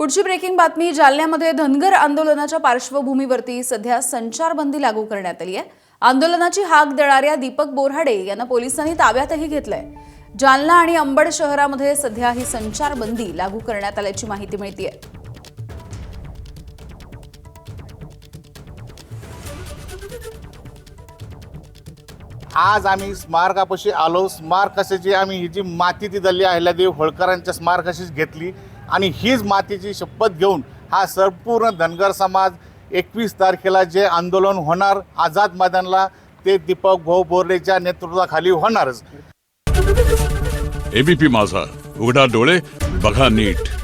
पुढची ब्रेकिंग बातमी। जालन्यामध्ये धनगर आंदोलनाच्या पार्श्वभूमीवरती सध्या संचारबंदी लागू करण्यात आली आहे। आंदोलनाची हाक देणाऱ्या दीपक बोराडे यांना पोलिसांनी ताब्यातही घेतलंय। जालना आणि अंबड शहरामध्ये सध्या ही संचारबंदी लागू करण्यात आल्याची माहिती मिळतेय। आज आम्ही स्मारकापाशी आलो। स्मारकाची आम्ही ही जी माती ती दल्ली अहिल्यादेवी होळकरांच्या स्मारकाशीच घेतली आणि हीच मातीची शपथ घेऊन हा संपूर्ण धनगर समाज 21 तारखेला जे आंदोलन होणार आझाद मैदानला ते दीपक भाऊ बोराडेच्या नेतृत्वाखाली होणारच। एबीपी माझा, उघडा डोळे बघा नीट।